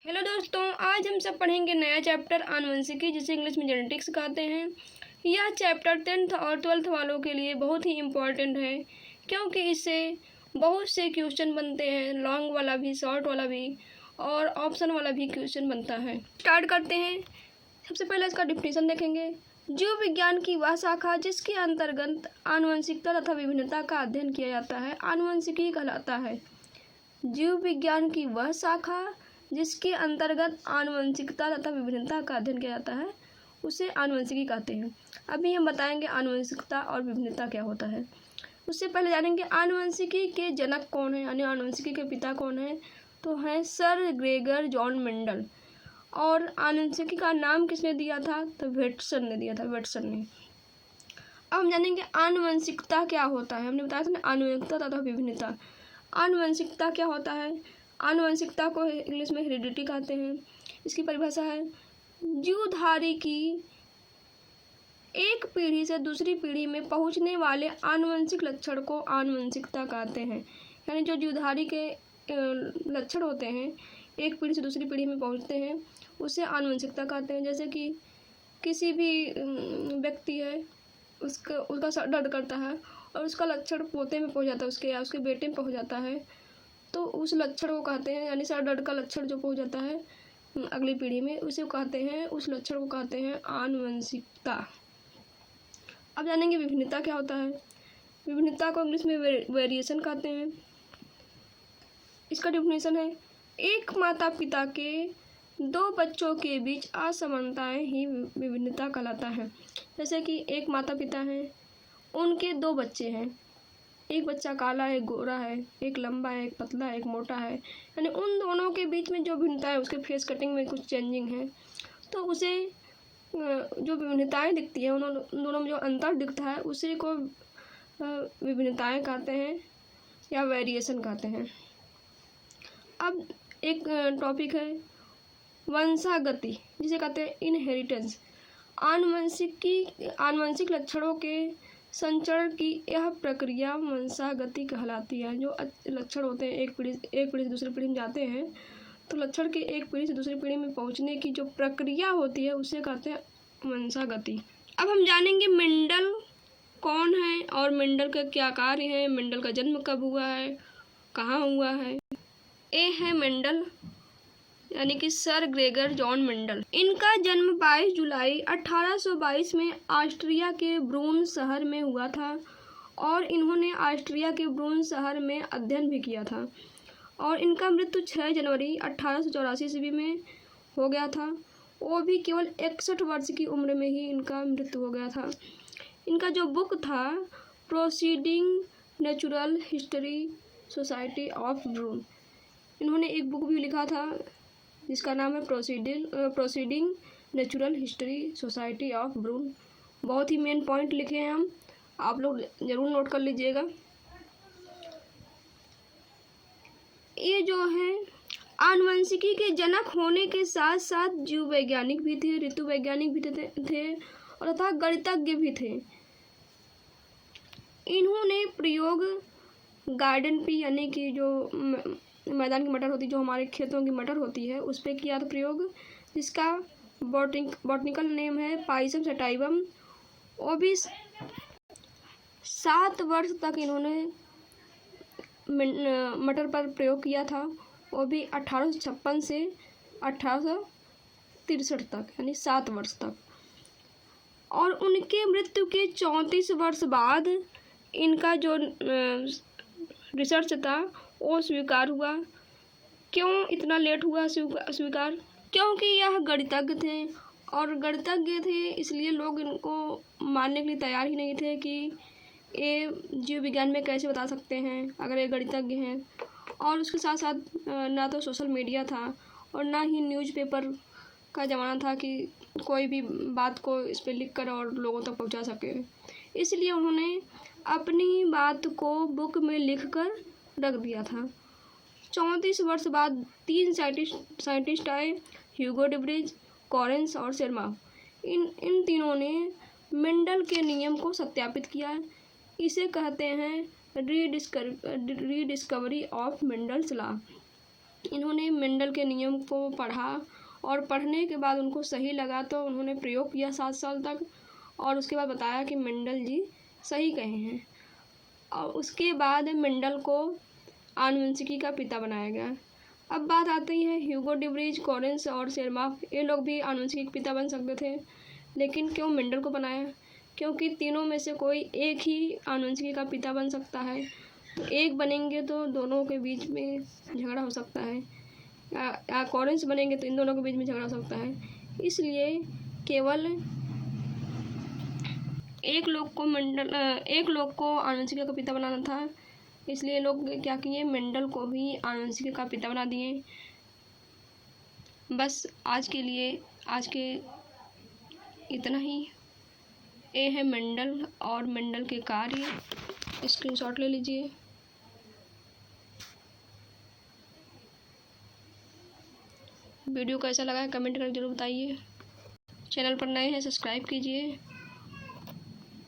Hello दोस्तों, आज हम सब पढ़ेंगे नया चैप्टर आनुवंशिकी, जिसे इंग्लिश में जेनेटिक्स कहते हैं। यह चैप्टर 10th और 12th वालों के लिए बहुत ही इम्पोर्टेंट है, क्योंकि इससे बहुत से क्वेश्चन बनते हैं, लॉन्ग वाला भी, शॉर्ट वाला भी और ऑप्शन वाला भी क्वेश्चन बनता है। स्टार्ट करते हैं। सबसे पहले इसका डिफिनीशन देखेंगे। जीव विज्ञान की वह शाखा जिसके अंतर्गत आनुवंशिकता तथा विभिन्नता का अध्ययन किया जाता है, आनुवंशिकी कहलाता है। जीव विज्ञान की वह शाखा जिसके अंतर्गत आनुवंशिकता तथा विभिन्नता का अध्ययन किया जाता है, उसे आनुवंशिकी कहते हैं। अभी हम बताएंगे आनुवंशिकता और विभिन्नता क्या होता है। उससे पहले जानेंगे आनुवंशिकी के जनक कौन है, यानी आनुवंशिकी के पिता कौन है। तो है सर ग्रेगर जॉन मेंडल। और आनुवंशिकी का नाम किसने दिया था? तो वेटसन ने दिया था, वेटसन ने। अब हम जानेंगे आनुवंशिकता क्या होता है। हमने बताया था ना, आनुवंशिकता तथा विभिन्नता। आनुवंशिकता क्या होता है? आनुवंशिकता को इंग्लिश में हेरिडिटी कहते हैं। इसकी परिभाषा है जीवधारी की एक पीढ़ी से दूसरी पीढ़ी में पहुंचने वाले आनुवंशिक लक्षण को आनुवंशिकता कहते हैं। यानी जो जीवधारी के लक्षण होते हैं, एक पीढ़ी से दूसरी पीढ़ी में पहुंचते हैं, उसे आनुवंशिकता कहते हैं। जैसे कि किसी भी व्यक्ति है, उसका सर दर्द करता है और उसका लक्षण पोते में पहुंच जाता है, उसके या उसके बेटे में पहुंच जाता है, तो उस लक्षण को कहते हैं, यानी सर दर्द का लक्षण जो पहुंच जाता है अगली पीढ़ी में, उसे कहते हैं, उस लक्षण को कहते हैं आनुवंशिकता। अब जानेंगे विभिन्नता क्या होता है। विभिन्नता को इंग्लिश में वेरिएशन कहते हैं। इसका डेफिनेशन है एक माता पिता के दो बच्चों के बीच असमानताएं ही विभिन्नता कहलाता है। जैसे कि एक माता पिता हैं, उनके दो बच्चे हैं, एक बच्चा काला है, एक गोरा है, एक लंबा है, एक पतला है, एक मोटा है, यानी उन दोनों के बीच में जो भिन्नता है, उसके फेस कटिंग में कुछ चेंजिंग है, तो उसे जो विभिन्नताएं दिखती है, उन दोनों में जो अंतर दिखता है, उसी को विभिन्नताएं कहते हैं या वेरिएशन कहते हैं। अब एक टॉपिक है वंशागति, जिसे कहते हैं इनहेरिटेंस। आनुवंशिक लक्षणों के संचरण की यह प्रक्रिया वंशागति कहलाती है। जो लक्षण होते हैं एक पीढ़ी से दूसरी पीढ़ी में जाते हैं, तो लक्षण के एक पीढ़ी से दूसरी पीढ़ी में पहुंचने की जो प्रक्रिया होती है, उसे कहते हैं वंशागति। अब हम जानेंगे मेंडल कौन है और मेंडल का क्या कार्य है, मेंडल का जन्म कब हुआ है, कहाँ हुआ है। ए है मेंडल, यानी कि सर ग्रेगर जॉन मेंडल। इनका जन्म 22 जुलाई 1822 में ऑस्ट्रिया के ब्रून शहर में हुआ था और इन्होंने ऑस्ट्रिया के ब्रून शहर में अध्ययन भी किया था। और इनका मृत्यु 6 जनवरी 1884 ईस्वी में हो गया था। वो भी केवल 61 वर्ष की उम्र में ही इनका मृत्यु हो गया था। इनका जो बुक था proceeding natural history society of Brunn, इन्होंने एक बुक भी लिखा था जिसका नाम है proceeding natural history society of Brunn. बहुत ही मेन पॉइंट लिखे हैं हम, आप लोग ज़रूर नोट कर लीजिएगा। ये जो है आनुवंशिकी के जनक होने के साथ साथ जीव वैज्ञानिक भी थे, ऋतु वैज्ञानिक भी थे और तथा गणितज्ञ भी थे। इन्होंने प्रयोग गार्डन पे, यानी कि जो मैदान की मटर होती है, जो हमारे खेतों की मटर होती है, उस पर किया था प्रयोग, जिसका बॉटनिकल नेम है पाइसम सटाइवम। वो भी 7 वर्ष तक इन्होंने मटर पर प्रयोग किया था, वो भी 1856 से 1863 तक, यानी 7 वर्ष तक। और उनके मृत्यु के 34 वर्ष बाद इनका जो रिसर्च था वो स्वीकार हुआ। क्यों इतना लेट हुआ स्वीकार? क्योंकि यह गणितज्ञ थे, और गणितज्ञ थे इसलिए लोग इनको मानने के लिए तैयार ही नहीं थे कि ये जीव विज्ञान में कैसे बता सकते हैं अगर ये गणितज्ञ हैं। और उसके साथ साथ ना तो सोशल मीडिया था और ना ही न्यूज़पेपर का ज़माना था कि कोई भी बात को इस पर लिख कर और लोगों तक पहुंचा सके। इसलिए उन्होंने अपनी बात को बुक में लिख कर रख दिया था। 34 वर्ष बाद 3 साइंटिस्ट आए, ह्यूगो डिब्रिज, कॉरेंस और शर्मा। इन तीनों ने मेंडल के नियम को सत्यापित किया। इसे कहते हैं रीडिस्कवरी ऑफ मेंडल्स लॉ। इन्होंने मेंडल के नियम को पढ़ा और पढ़ने के बाद उनको सही लगा तो उन्होंने प्रयोग किया 7 साल तक और उसके बाद बताया कि मेंडल जी सही कहे हैं। और उसके बाद मेंडल को आनुवंशिकी का पिता बनाया गया। अब बात आती है ह्यूगो डिब्रीज, कॉरेंस और शेरमार्क, ये लोग भी आनुवंशिकी के पिता बन सकते थे, लेकिन क्यों मेंडल को बनाया? क्योंकि तीनों में से कोई एक ही आनुवंशिकी का पिता बन सकता है। तो एक बनेंगे तो दोनों के बीच में झगड़ा हो सकता है, या कॉरेंस बनेंगे तो इन दोनों के बीच में झगड़ा हो सकता है। इसलिए केवल एक लोग को आनुवंशिकी का पिता बनाना था, इसलिए लोग क्या किए, मेंडल को भी आनुवंशिकी का पिता बना दिए। बस आज के इतना ही। ये है मेंडल और मेंडल के कार्य। स्क्रीनशॉट ले लीजिए। वीडियो कैसा लगा है कमेंट करके जरूर बताइए। चैनल पर नए हैं सब्सक्राइब कीजिए।